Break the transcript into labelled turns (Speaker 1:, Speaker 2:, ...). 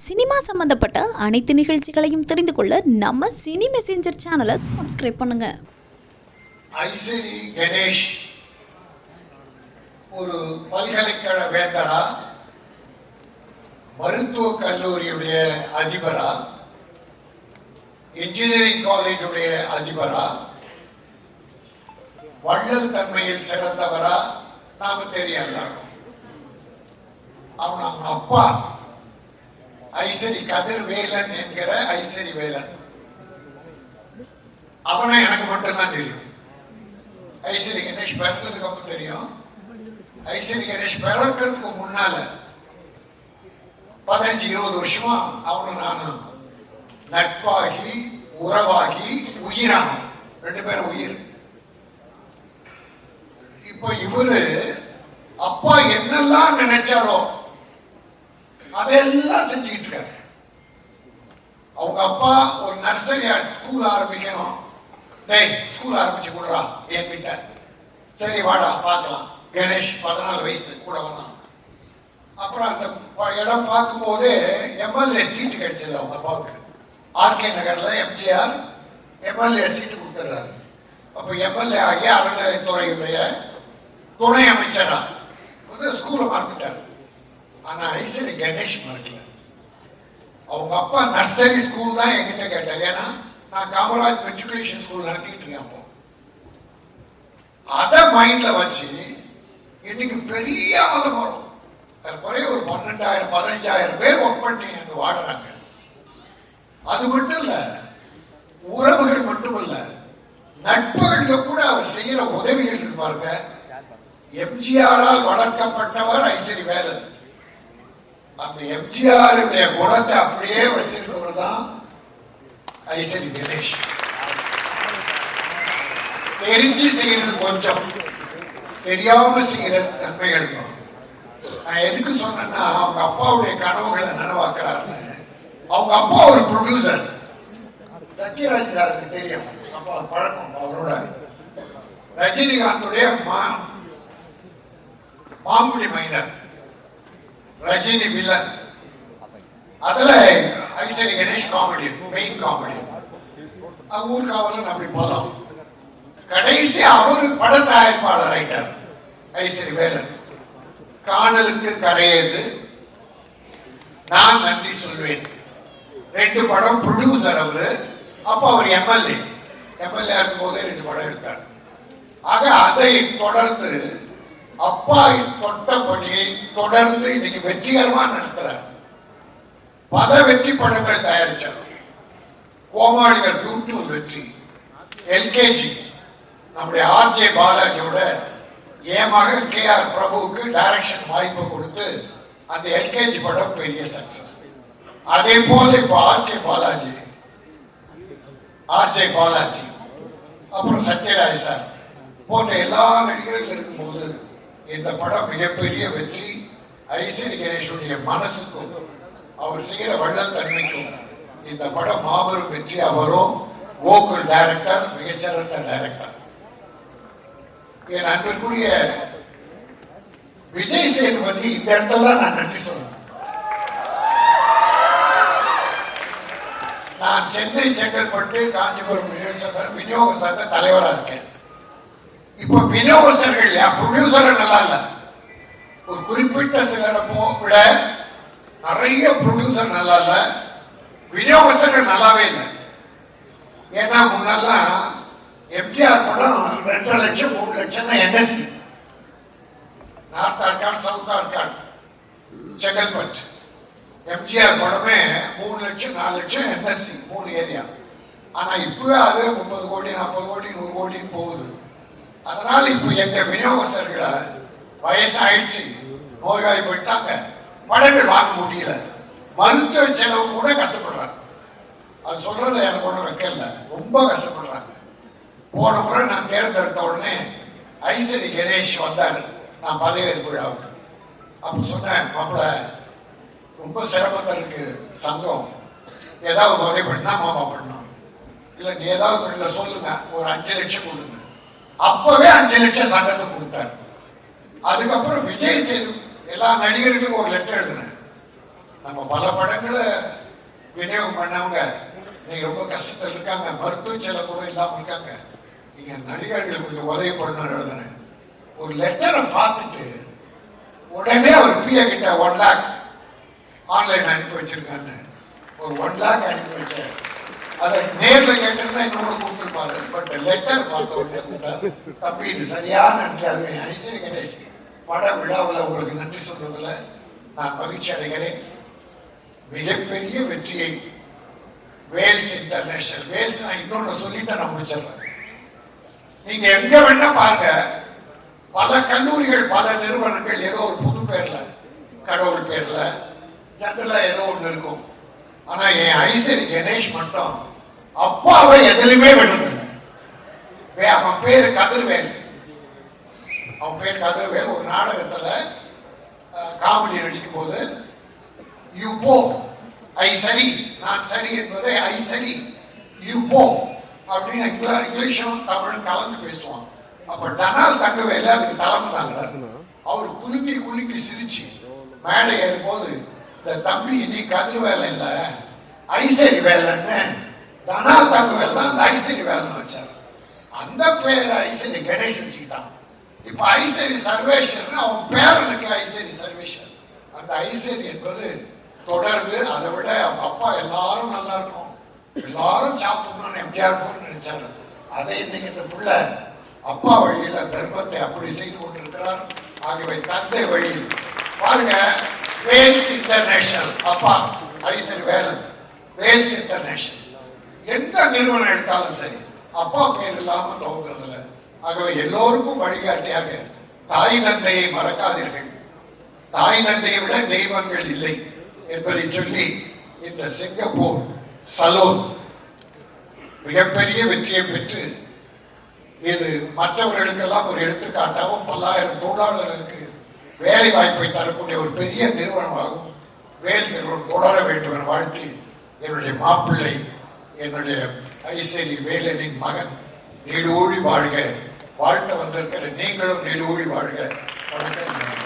Speaker 1: Cinema சம்பந்தப்பட்ட அனைத்து நிகழ்ச்சிகளையும் தெரிந்து கொள்ள நம்ம சினி மெசேஞ்சர் சேனலை சப்ஸ்கிரைப் பண்ணுங்க.
Speaker 2: ஐசிரி கணேஷ் ஒரு பல்கலைக்கழக வேந்தரா, மருத்துவக் கல்லூரியுடைய அதிபரா, இன்ஜினியரிங் காலேஜுடைய அதிபரா, வள்ளல் தன்மையில் சிறந்தவரா நாம தெரியல. அவங்க அப்பா ஐசரி கதிர்வேலன் என்கிற ஐசரி வேலன், அவனை எனக்கு மட்டும்தான் தெரியும். ஐசரி கணேஷ் பிறந்ததுக்கு அப்புறம் தெரியும். ஐசரி கணேஷ் பிறக்கிறதுக்கு முன்னால 15-20 வருஷமா அவனை நான் நட்பாகி உறவாகி உயிரான, ரெண்டு பேரும் உயிர். இப்ப இவரு அப்பா என்னெல்லாம் நினைச்சாரோ அதெல்லாம் செஞ்சுக்கிட்டு இருக்காரு. அவங்க அப்பா ஒரு நர்சரி ஸ்கூல் ஆரம்பிக்கணும், டேய் ஸ்கூல் ஆரம்பிச்சு கொடுறா என்கிட்ட. சரி வாடா பார்க்கலாம். கணேஷ் 14 வயசு கூட வந்தான். அப்புறம் அந்த இடம் பார்க்கும்போது எம்எல்ஏ சீட்டு கிடைச்சது அவங்க அப்பாவுக்கு. ஆர்கே நகர்ல எம்ஜிஆர் எம்எல்ஏ சீட்டு கொடுத்துறாரு. அப்ப எம்எல்ஏ ஆகிய அறநிலையத்துறையுடைய துணை அமைச்சரா வந்து ஸ்கூலை மறந்துட்டார். ஆனா ஐசரி கணேஷ் மறக்கல. அவங்க அப்பா நர்சரி ஸ்கூல் தான் என்கிட்ட கேட்டார். ஏன்னா நான் காமராஜ் மெட்ரிகுலேஷன் ஸ்கூல் நடத்திட்டு இருக்கேன். அப்போ அதை மைண்ட்ல வச்சு இன்னைக்கு பெரிய ஆலமரம், குறைய ஒரு 12,000-15,000 பேர் ஒர்க் பண்ணி அங்க வாடுறாங்க. அது மட்டும் இல்ல, உறவுகள் மட்டும் இல்ல, நட்புகள்ல கூட அவர் செய்யற உதவிகள் இருக்கு பாருங்க. எம்ஜிஆரால் வளர்க்கப்பட்டவர் ஐசரி வேலன். அந்த எம்ஜிஆருடைய குணத்தை அப்படியே வச்சிருக்கவர் தான் ஐசரி கணேஷ். தெரிஞ்சு செய்யறது கொஞ்சம், தெரியாம செய்யற நன்மைகள். நான் எதுக்கு சொன்னேன்னா, அவங்க அப்பாவுடைய கனவுகளை நனவாக்குறாரு. அவங்க அப்பா ஒரு ப்ரொடியூசர், சத்யராஜ் சாருக்கு தெரியும், அப்பா பழக்கம் அவரோட. ரஜினிகாந்துடைய மாங்குடி மைனர், ரஜினி வில்லன். அதுல Isari Ganesh comedy, main comedy. Oorkavalan அப்படி போலாம். கடைசி அவரு பட தயாரிப்பாளர் ரைட்டர் ஐசரி வேலன். காணலுக்கு கரையேது, நான் நன்றி சொல்வேன், 2 படம் ப்ரொடியூசர் அவரு. அப்ப அவர் எம்எல்ஏ இருக்கும் போதே 2 படம் எடுத்தார். ஆக அதை தொடர்ந்து அப்பா தொட்டபடியை தொடர்ந்து இன்னைக்கு வெற்றிகரமா நடத்துறார். பல வெற்றி படங்கள் தயாரிச்சார். கோமாளிகள் 2 வெற்றி, எல்கேஜி நம்முடைய ஆர்ஜே பாலாஜியோட என் மகன் KR பிரபுவுக்கு டைரக்ஷன் வாய்ப்பு கொடுத்து அந்த எல்கேஜி படம் பெரிய சக்சஸ். அதே போல இப்ப ஆர்ஜே பாலாஜி அப்புறம் சத்யராஜ் சார் போன்ற எல்லா நடிகர்கள் இருக்கும்போது இந்த படம் மிகப்பெரிய வெற்றி. ஐசரி கணேஷுடைய மனசுக்கும் அவர் செய்கிற வள்ளல் தன்மைக்கும் இந்த படம் மாபெரும் வெற்றி. அவரும் கோகுல் டைரக்டர், மிகச்சிறந்த டைரக்டர். என் அன்பிற்குரிய விஜய் சேதுபதி, இந்த இடத்துல நான் நன்றி சொல்றேன். நான் சென்னை, செங்கல்பட்டு, காஞ்சிபுரம் விநியோக சங்க தலைவராக இருக்கேன். இப்ப விநியோகஸ்தர்கள் ப்ரொடியூசர் நல்லா இல்ல, ஒரு குறிப்பிட்ட சிலரை விட நிறைய ப்ரொடியூசர் நல்லா இல்ல, விநியோகஸ்தர்கள் நல்லாவே இல்லை. ஏன்னா முன்னெல்லாம் எம்ஜிஆர் படம் 2.5 லட்சம் 3 லட்சம் தான் NSC, north Arcot, south Arcot, Chengalpattu. MGR படமே 3 லட்சம் 4 லட்சம் என்எஸ்சி, 3 ஏரியா. ஆனா இப்பவே அது 30 கோடி 40 கோடி 100 கோடின்னு போகுது. அதனால இப்ப எங்க விநியோகஸ்தர்களை வயசாயிடுச்சு, நோய்வாய் போயிட்டாங்க, படங்கள் வாங்க முடியல, மருத்துவ செலவு கூட கஷ்டப்படுறாங்க. அது சொல்றத எனக்கு ஒன்றும் வைக்கல, ரொம்ப கஷ்டப்படுறாங்க. போன முறை நான் தேர்ந்தெடுத்த உடனே ஐசரி கணேஷ் வந்தார் நான் பதவியேற்பு விழாவுக்கு. அப்ப சொன்னேன், மாப்பிள்ள ரொம்ப சிரமத்தில் இருக்கு சங்கம், ஏதாவது உதவி பண்ணா மாமா பண்ணணும், இல்லை நீ ஏதாவது பண்ணல சொல்லுங்க, ஒரு 5 லட்சம் கொடுங்க. அப்பவே 5 லட்சம் சங்கத்துக்கு கொடுத்தாரு. அதுக்கப்புறம் விஜய் சேது எல்லா நடிகர்களுக்கும் ஒரு லெட்டர் எழுதினேன், நம்ம பல படங்களை விநியோகம் பண்ணவங்க நீங்க ரொம்ப கஷ்டத்தில் இருக்காங்க, மருத்துவ செலவு கூட இல்லாம இருக்காங்க. நீங்க நடிகர்கள் கொஞ்சம் உதவி பண்ணணும் எழுதுனேன். ஒரு லெட்டரை பார்த்துட்டு உடனே அவர் பிஏ கிட்ட 1 lakh ஆன்லைன் அனுப்பி வச்சிருக்காங்க. ஒரு 1 lakh அனுப்பி வச்சார். அதை நேர்ல கேட்டிருந்தா இன்னொரு கொடுத்துருப்பாரு. பட் லெட்டர் பார்த்த உடனே கொடுத்தாரு. தம்பி இது சரியான நன்றி. அது ஐஸ்வரி கணேஷ் பட விழாவில் உங்களுக்கு நன்றி சொல்றதுல நான் மகிழ்ச்சி அடைகிறேன். மிகப்பெரிய வெற்றியை வேல்ஸ் இன்டர்நேஷனல், வேல்ஸ் நான் இன்னொன்னு சொல்லிட்டு நான் முடிச்சிடுறேன். நீங்க எங்க வேணா பாருங்க, பல கல்லூரிகள் பல நிறுவனங்கள் ஏதோ ஒரு புது பேர்ல, கடவுள் பேர்ல, ஜெனரலா ஏதோ ஒண்ணு இருக்கும். ஆனா என் ஐஸ்வரி கணேஷ் மட்டும் அப்பாவை எதுலையுமே விடுறது. அவன் பேரு கதிர்வேல். அவன் பேர் கதிர்வேல். ஒரு நாடகத்துல காமெடி நடிக்கும் போது யூ போ ஐ சரி, நான் சரி என்பதை ஐ சரி யூ போ அப்படின்னு இங்கிலீஷும் தமிழும் கலந்து பேசுவான். அப்ப டனால் தங்கவேல அதுக்கு தலைமை தாங்கிறார். அவர் குலுக்கி சிரிச்சு மேடை ஏறும் போது இந்த தம்பி நீ கதிர்வேலை இல்ல ஐசரி வேலைன்னு டனால் தங்கவேல் தான் அந்த ஐசரி வேலைன்னு வச்சார். அந்த பேர் ஐசரி கணேஷ் வச்சுக்கிட்டான். இப்ப ஐசரி சர்வேஷன் அவன் பேரனுக்கு ஐசரி சர்வேஷன். அந்த ஐசரி என்பது தொடர்ந்து அதை விட அவங்க அப்பா எல்லாரும் நல்லா இருக்கும், எல்லாரும் சாப்பிடணும்னு எம்ஜிஆர் போர் நினைச்சாரு. அதை இன்னைக்கு இந்த பிள்ளை அப்பா வழியில தர்மத்தை அப்படி செய்து கொண்டிருக்கிறார். ஆகவே தந்தை வழியில் பாருங்க, வேல்ஸ் இன்டர்நேஷனல் அப்பா ஐசரி வேலன், வேல்ஸ் இன்டர்நேஷனல் எந்த நிறுவனம் எடுத்தாலும் சரி அப்பா பேர் இல்லாம துவங்குறதுல. ஆகவே எல்லோருக்கும் வழிகாட்டியாக தாய் தந்தையை மறக்காதீர்கள், தாய் தந்தையை விட தெய்வங்கள் இல்லை என்பதை சொல்லி இந்த சிங்கப்பூர் சலூன் மிகப்பெரிய வெற்றியை பெற்று இது மற்றவர்களுக்கெல்லாம் ஒரு எடுத்துக்காட்டாகவும் பல்லாயிரம் தொழிலாளர்களுக்கு வேலை வாய்ப்பை தரக்கூடிய ஒரு பெரிய நிறுவனமாகவும் வேல் நிறுவனம் தொடர வேண்டும் என வாழ்த்தி என்னுடைய மாப்பிள்ளை என்னுடைய ஐசரி வேலனின் மகன் நீடூழி வாழ்க, வாழ்த்த வந்திருக்கிற நீங்களும் நீடூழி வாழ்க. வணக்கம்.